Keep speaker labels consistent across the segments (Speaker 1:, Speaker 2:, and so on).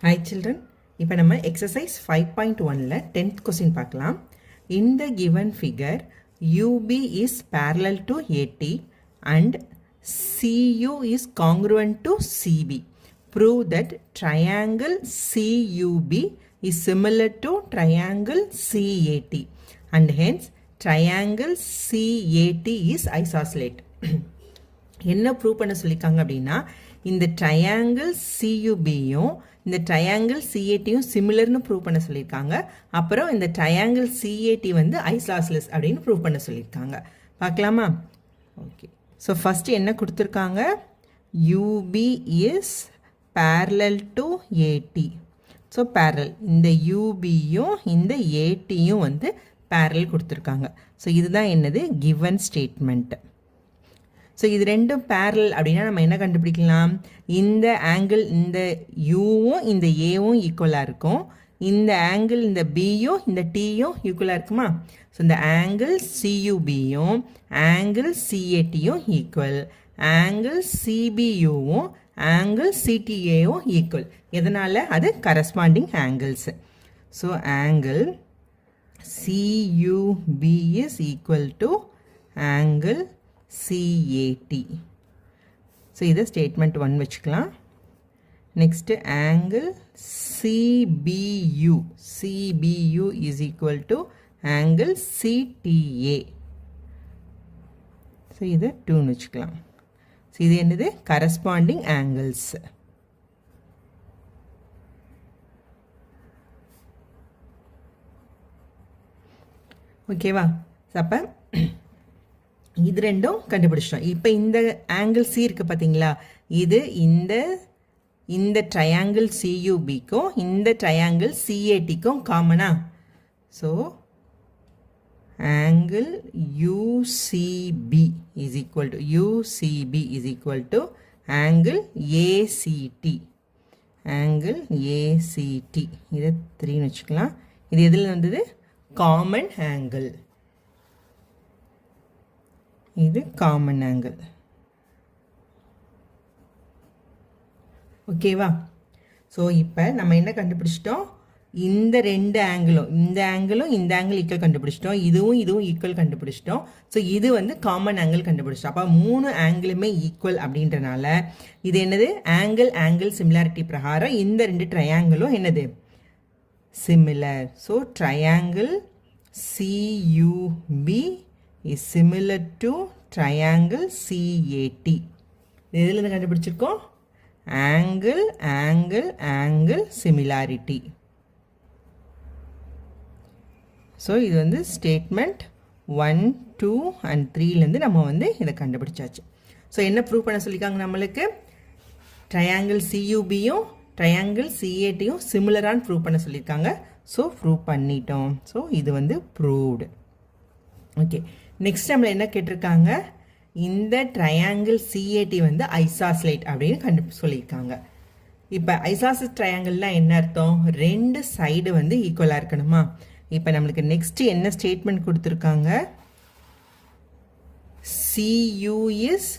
Speaker 1: Hi children, இப்போ நம்ம exercise 5.1ல 10th question பார்க்கலாம். In the given figure, UB is parallel to AT and CU is congruent to CB. Prove that triangle CUB is similar to triangle CAT and hence triangle CAT is isosceles. என்ன prove பண்ண சொல்லியிருக்காங்க அப்படின்னா இந்த triangle சியூபியும் இந்த triangle சிஏடியும் சிமிலர்னு prove பண்ண சொல்லியிருக்காங்க. அப்புறம் இந்த ட்ரையாங்கிள் சிஏடி வந்து ஐசாஸ்லெஸ் அப்படின்னு ப்ரூவ் பண்ண சொல்லியிருக்காங்க. பார்க்கலாமா? ஓகே, ஸோ ஃபஸ்ட்டு என்ன கொடுத்துருக்காங்க? UP is parallel to AD. So parallel, இந்த யூபியும் இந்த ஏடியும் வந்து parallel கொடுத்துருக்காங்க. ஸோ இதுதான் என்னது? given statement. ஸோ இது ரெண்டும் பேரல் அப்படின்னா நம்ம என்ன கண்டுபிடிக்கலாம்? இந்த ஆங்கிள் இந்த யூவும் இந்த ஏவும் ஈக்குவலாக இருக்கும். இந்த ஆங்கிள் இந்த பியும் இந்த டீயும் ஈக்குவலாக இருக்குமா? ஸோ இந்த ஆங்கிள் சியூபியும் ஆங்கிள் சிஏடியும் ஈக்குவல், ஆங்கிள் சிபியூவும் ஆங்கிள் சிடிஏவும் ஈக்குவல். எதனால்? அது corresponding angles. So angle சியூபி is equal to angle CAT. So இதை ஸ்டேட்மெண்ட் 1 வச்சுக்கலாம். Next angle CBU is equal to angle CTA. So இதை 2ன்னு வச்சுக்கலாம். ஸோ இது என்னது? Corresponding angles. ஓகேவா? அப்போ இது ரெண்டும் கண்டுபிடிச்சிட்டோம். இப்போ இந்த ஆங்கிள் சி இருக்குது பார்த்தீங்களா? இது இந்த ட்ரையாங்கிள் சியூபிக்கும் இந்த ட்ரையாங்கிள் சிஏடிக்கும் காமனா? So angle UCB is equal to angle ACD. Angle ACD இதை 3ன்னு வச்சுக்கலாம். இது எதில் வந்தது? Common angle. இது காமன் ஆங்கிள். ஓகேவா? ஸோ இப்போ நம்ம என்ன கண்டுபிடிச்சிட்டோம்? இந்த ரெண்டு ஆங்கிளும் இந்த ஆங்கிள் ஈக்குவல் கண்டுபிடிச்சிட்டோம். இதுவும் ஈக்குவல் கண்டுபிடிச்சிட்டோம். ஸோ இது வந்து காமன் ஆங்கிள் கண்டுபிடிச்சிட்டோம். அப்போ 3 ஆங்கிளுமே ஈக்குவல் அப்படின்றனால இது என்னது? ஆங்கிள் சிமிலாரிட்டி பிரகாரம் இந்த ரெண்டு ட்ரையாங்கிளும் என்னது? Similar. So triangle சியூபி is similar to triangle CAT. இதில் என்ன கண்டுபிடிச்சிருக்கோம்? Angle similarity. ஸோ இது வந்து ஸ்டேட்மெண்ட் 1, 2 and 3லேருந்து நம்ம வந்து இதை கண்டுபிடிச்சாச்சு. ஸோ என்ன ப்ரூவ் பண்ண சொல்லியிருக்காங்க நம்மளுக்கு? ட்ரையாங்கிள் சியூபியும் ட்ரையாங்கிள் சிஏடியும் சிமிலரான்னு ப்ரூவ் பண்ண சொல்லியிருக்காங்க. ஸோ ப்ரூவ் பண்ணிட்டோம். ஸோ இது வந்து ப்ரூவ்டு. ஓகே, நெக்ஸ்ட் நம்மள என்ன கேட்டிருக்காங்க? இந்த ட்ரையாங்கிள் சிஏடி வந்து ஐசாஸ்லேட் அப்படின்னு சொல்லியிருக்காங்க. இப்போ ஐசாஸ்லேட் ட்ரையாங்கிள்னால் என்ன அர்த்தம்? ரெண்டு சைடு வந்து ஈக்குவலாக இருக்கணுமா? இப்போ நம்மளுக்கு நெக்ஸ்ட் என்ன ஸ்டேட்மெண்ட் கொடுத்துருக்காங்க? CU is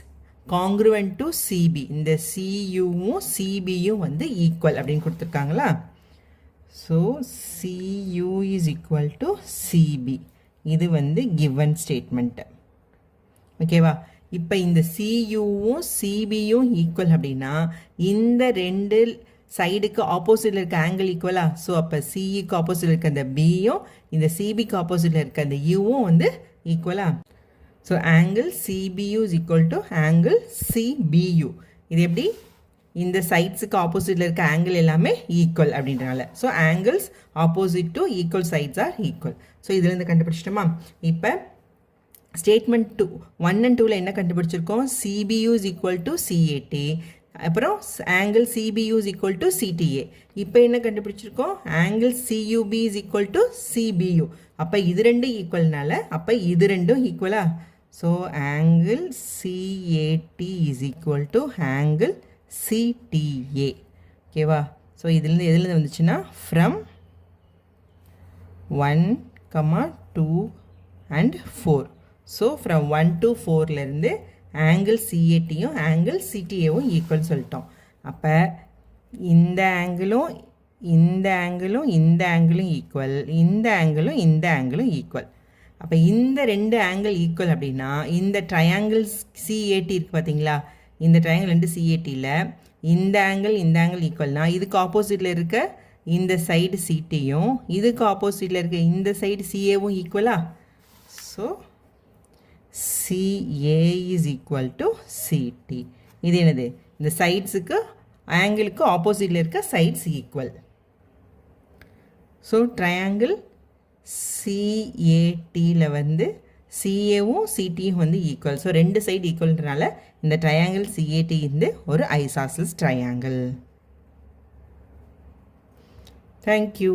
Speaker 1: congruent to CB. இந்த CUவும் CBயும் வந்து ஈக்குவல் அப்படின்னு கொடுத்துருக்காங்களா? So CU is equal to CB. இது வந்து கிவன் ஸ்டேட்மெண்ட்டு. ஓகேவா? இப்போ இந்த சியூவும் சிபியும் ஈக்குவல் அப்படின்னா இந்த ரெண்டு சைடுக்கு ஆப்போசிட்டில் இருக்க ஆங்கிள் ஈக்குவலா? ஸோ அப்போ சிஇக்கு ஆப்போசிட்டில் இருக்க அந்த பியும் இந்த சிபிக்கு ஆப்போசிட்டில் இருக்க அந்த யூவும் வந்து ஈக்குவலா? So angle CPU is equal to angle CPU. இது எப்படி? இந்த சைட்ஸுக்கு ஆப்போசிட்டில் இருக்க ஆங்கிள் எல்லாமே ஈக்குவல் அப்படின்றனால. So angles opposite to equal sides are equal. So இதுலேருந்து கண்டுபிடிச்சிட்டோமா? இப்போ ஸ்டேட்மெண்ட் 2, 1 and 2ல் என்ன கண்டுபிடிச்சிருக்கோம்? CPU is equal to CAD. அப்புறம் angle CPU is equal to CDA. இப்போ என்ன கண்டுபிடிச்சிருக்கோம்? Angle சியூபி is equal to CPU. அப்போ இது ரெண்டும் ஈக்குவல்னால அப்போ இது ரெண்டும் ஈக்குவலா? So angle CAD is equal to angle CTA. ஓகேவா? ஸோ இதுலேருந்து எதுலேருந்து வந்துச்சுன்னா from 1, 2 and 4. So from 1 to 4லேருந்து ஆங்கிள் சிஏடியும் ஆங்கிள் சிடிஏவும் ஈக்குவல் சொல்லிட்டோம். அப்போ இந்த ஆங்கிளும் இந்த ஆங்கிளும் ஈக்குவல், இந்த ஆங்கிளும் ஈக்குவல். அப்போ இந்த ரெண்டு ஆங்கிள் ஈக்குவல் அப்படின்னா இந்த ட்ரையாங்கிள் சிஏடி இருக்குது பார்த்தீங்களா, இந்த ட்ரையாங்கிள் ரெண்டு சிஏடியில் இந்த ஆங்கிள் ஈக்குவல்னா இதுக்கு ஆப்போசிட்டில் இருக்க இந்த சைடு சிடியும் இதுக்கு ஆப்போசிட்டில் இருக்க இந்த சைடு சிஏவும் ஈக்குவலா. So CA is equal to CD. இது என்னது, இந்த சைட்ஸுக்கு ஆங்கிளுக்கு ஆப்போசிட்டில் இருக்க சைட்ஸ் ஈக்குவல். ஸோ ட்ரையாங்கிள் சிஏடியில் வந்து சிஏவும் சிடியும் வந்து ஈக்குவல். ஸோ ரெண்டு சைடு ஈக்குவல்ன்றனால இந்த ட்ரையாங்கிள் சிஏடி வந்து ஒரு ஐசாசல்ஸ் ட்ரையாங்கிள். தேங்க்யூ.